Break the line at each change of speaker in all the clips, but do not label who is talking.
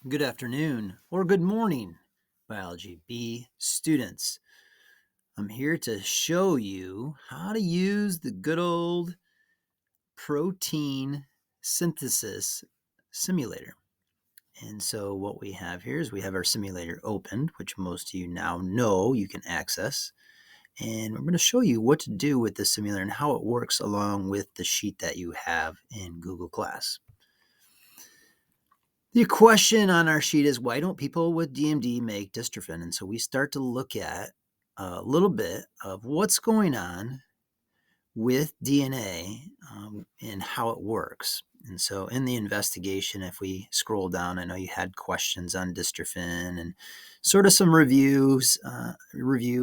Good afternoon or good morning, Biology B students. I'm here to show you how to use the good old protein synthesis simulator. And so what we have here is we have our simulator opened, which most of you now know you can access. And we're going to show you what to do with the simulator and how it works along with the sheet that you have in Google Class. The question on our sheet is, why don't people with DMD make dystrophin? And so we start to look at a little bit of what's going on with DNA and how it works. And so in the investigation, if we scroll down, I know you had questions on dystrophin and sort of some review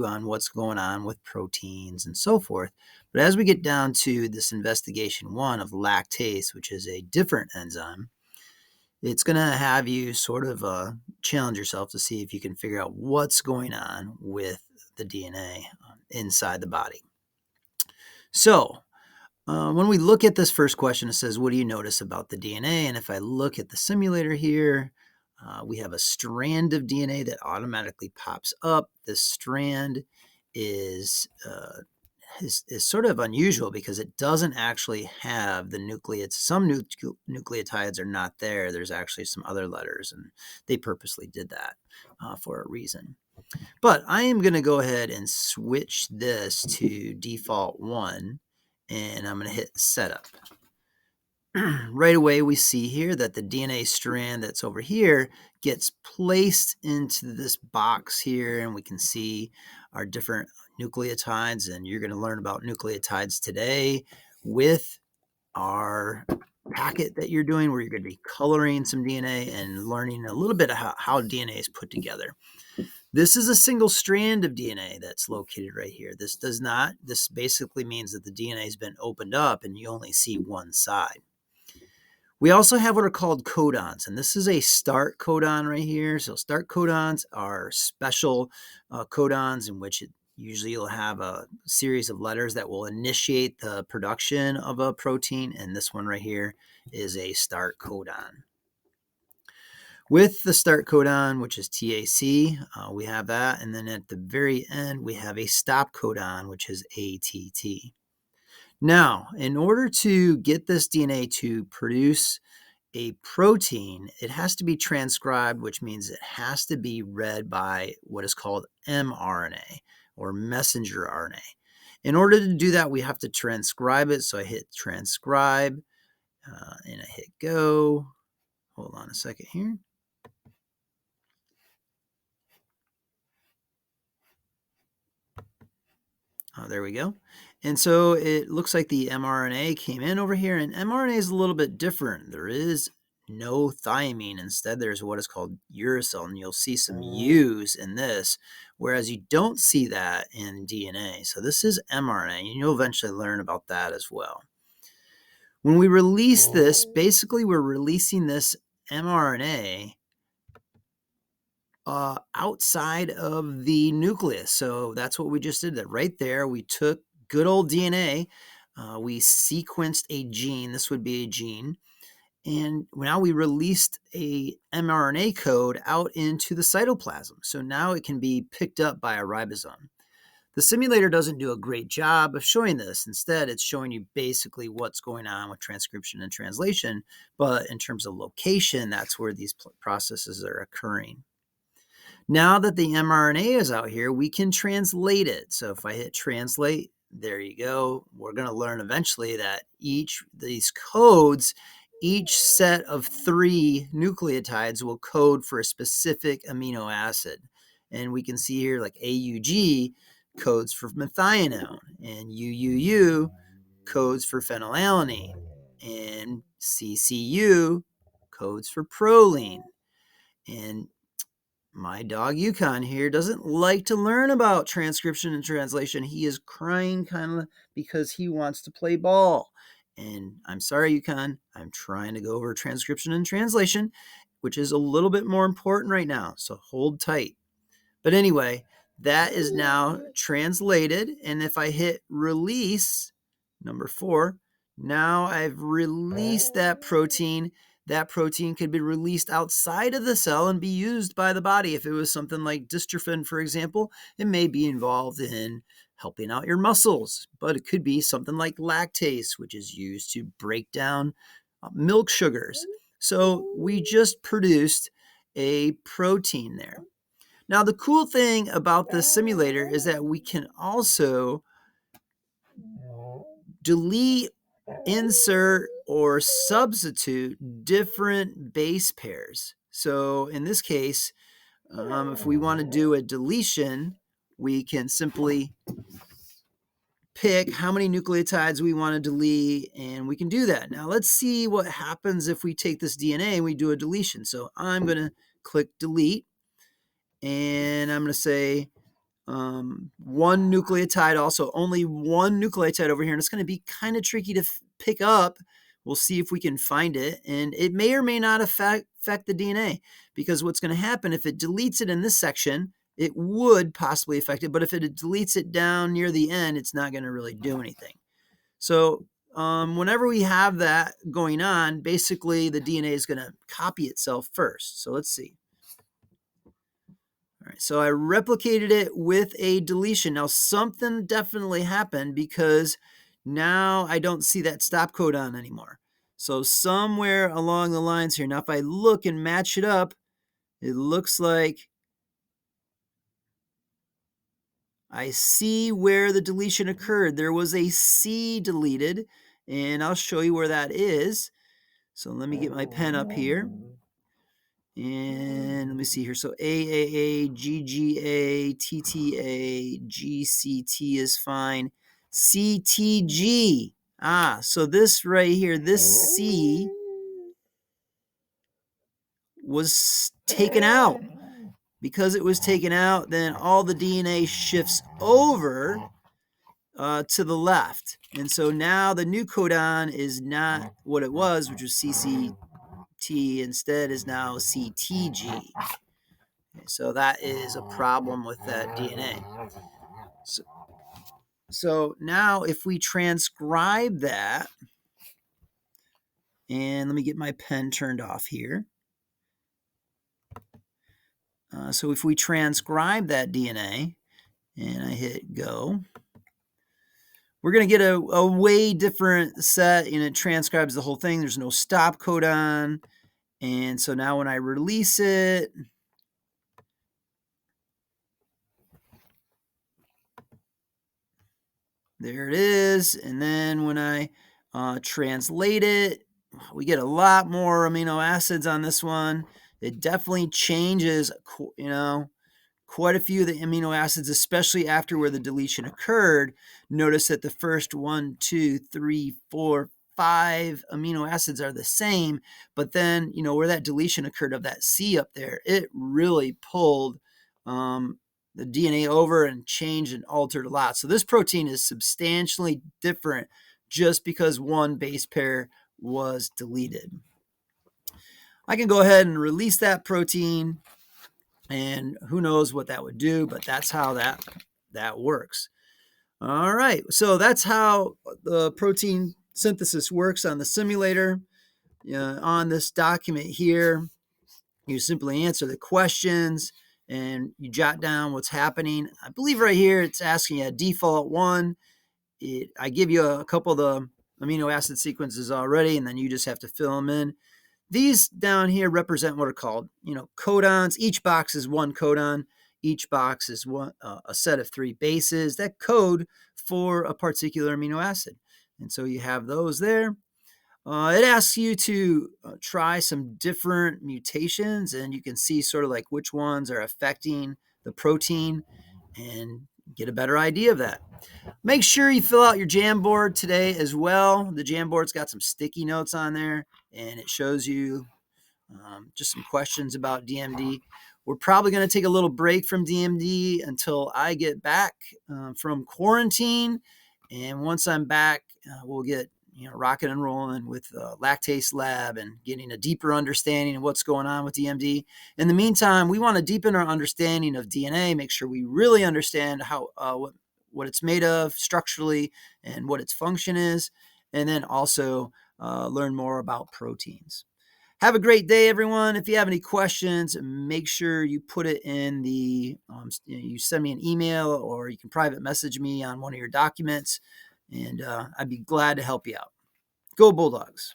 on what's going on with proteins and so forth. But as we get down to this investigation one of lactase, which is a different enzyme, it's going to have you sort of challenge yourself to see if you can figure out what's going on with the DNA inside the body. So when we look at this first question, it says, what do you notice about the DNA? And if I look at the simulator here, we have a strand of DNA that automatically pops up. This strand is sort of unusual because it doesn't actually have the nucleotides. Some nucleotides are not there. There's actually some other letters, and they purposely did that for a reason. But I am going to go ahead and switch this to default 1, and I'm going to hit setup. Right away, we see here that the DNA strand that's over here gets placed into this box here, and we can see our different nucleotides, and you're going to learn about nucleotides today with our packet that you're doing, where you're going to be coloring some DNA and learning a little bit of how DNA is put together. This is a single strand of DNA that's located right here. This basically means that the DNA has been opened up and you only see one side. We also have what are called codons, and this is a start codon right here. So start codons are special codons in which usually you'll have a series of letters that will initiate the production of a protein, and this one right here is a start codon. With the start codon, which is TAC, we have that, and then at the very end, we have a stop codon, which is ATT. Now, in order to get this DNA to produce a protein, it has to be transcribed, which means it has to be read by what is called mRNA or messenger RNA. In order to do that, we have to transcribe it. So I hit transcribe and I hit go. Hold on a second here. There we go. And so it looks like the mRNA came in over here, and mRNA is a little bit different. There is no thiamine. Instead, there's what is called uracil, and you'll see some U's in this, whereas you don't see that in DNA. So this is mRNA, and you'll eventually learn about that as well. When we release this, basically we're releasing this mRNA outside of the nucleus. So that's what we just did. That right there, we took good old DNA. We sequenced a gene. This would be a gene. And now we released a mRNA code out into the cytoplasm. So now it can be picked up by a ribosome. The simulator doesn't do a great job of showing this. Instead, it's showing you basically what's going on with transcription and translation. But in terms of location, that's where these processes are occurring. Now that the mRNA is out here, we can translate it. So if I hit translate, there you go. We're going to learn eventually that these codes, each set of 3 nucleotides will code for a specific amino acid. And we can see here like AUG codes for methionine, and UUU codes for phenylalanine, and CCU codes for proline. And my dog Yukon here doesn't like to learn about transcription and translation. He is crying kind of because he wants to play ball. And I'm sorry, Yukon, I'm trying to go over transcription and translation, which is a little bit more important right now. So hold tight. But anyway, that is now translated. And if I hit release, number 4, now I've released that protein. that protein could be released outside of the cell and be used by the body. If it was something like dystrophin, for example, it may be involved in helping out your muscles, but it could be something like lactase, which is used to break down milk sugars. So we just produced a protein there. Now, the cool thing about this simulator is that we can also delete, insert, or substitute different base pairs. So in this case, if we want to do a deletion, we can simply pick how many nucleotides we want to delete, and we can do that. Now let's see what happens if we take this DNA and we do a deletion. So I'm going to click delete, and I'm going to say one nucleotide, also only one nucleotide over here, and it's going to be kind of tricky to pick up. We'll see if we can find it, and it may or may not affect the DNA, because what's going to happen if it deletes it in this section, it would possibly affect it, but if it deletes it down near the end, it's not going to really do anything. So whenever we have that going on, basically the DNA is going to copy itself first. So let's see. All right, so I replicated it with a deletion. Now something definitely happened, because now I don't see that stop codon anymore. So somewhere along the lines here, now if I look and match it up, it looks like I see where the deletion occurred. There was a C deleted, and I'll show you where that is. So let me get my pen up here. And let me see here. So AAA, GGA, TTA, GCT is fine. CTG. So this right here, this C was taken out. Because it was taken out, then all the DNA shifts over to the left. And so now the new codon is not what it was, which was CCT, instead is now CTG. Okay, so that is a problem with that DNA. So now if we transcribe that, and let me get my pen turned off here. So if we transcribe that DNA, and I hit go, we're going to get a way different set, and it transcribes the whole thing. There's no stop codon. And so now when I release it, there it is. And then when I translate it, we get a lot more amino acids on this one. It definitely changes, quite a few of the amino acids, especially after where the deletion occurred. Notice that the first 1, 2, 3, 4, 5 amino acids are the same, but then, where that deletion occurred of that C up there, it really pulled the DNA over and changed and altered a lot. So this protein is substantially different just because one base pair was deleted. I can go ahead and release that protein, and who knows what that would do, but that's how that works. All right, so that's how the protein synthesis works on the simulator. On this document here, you simply answer the questions and you jot down what's happening. I believe right here it's asking a default 1. I give you a couple of the amino acid sequences already, and then you just have to fill them in. These down here represent what are called, codons. Each box is one codon. Each box is a set of 3 bases that code for a particular amino acid. And so you have those there. It asks you to try some different mutations, and you can see sort of like which ones are affecting the protein and get a better idea of that. Make sure you fill out your Jamboard today as well. The Jamboard's got some sticky notes on there, and it shows you just some questions about DMD. We're probably going to take a little break from DMD until I get back from quarantine. And once I'm back, we'll get rocking and rolling with lactase lab and getting a deeper understanding of what's going on with DMD. In the meantime, we want to deepen our understanding of DNA, make sure we really understand how what it's made of structurally and what its function is, and then also learn more about proteins. Have a great day, everyone. If you have any questions, make sure you put it in the, you send me an email, or you can private message me on one of your documents, and I'd be glad to help you out. Go Bulldogs.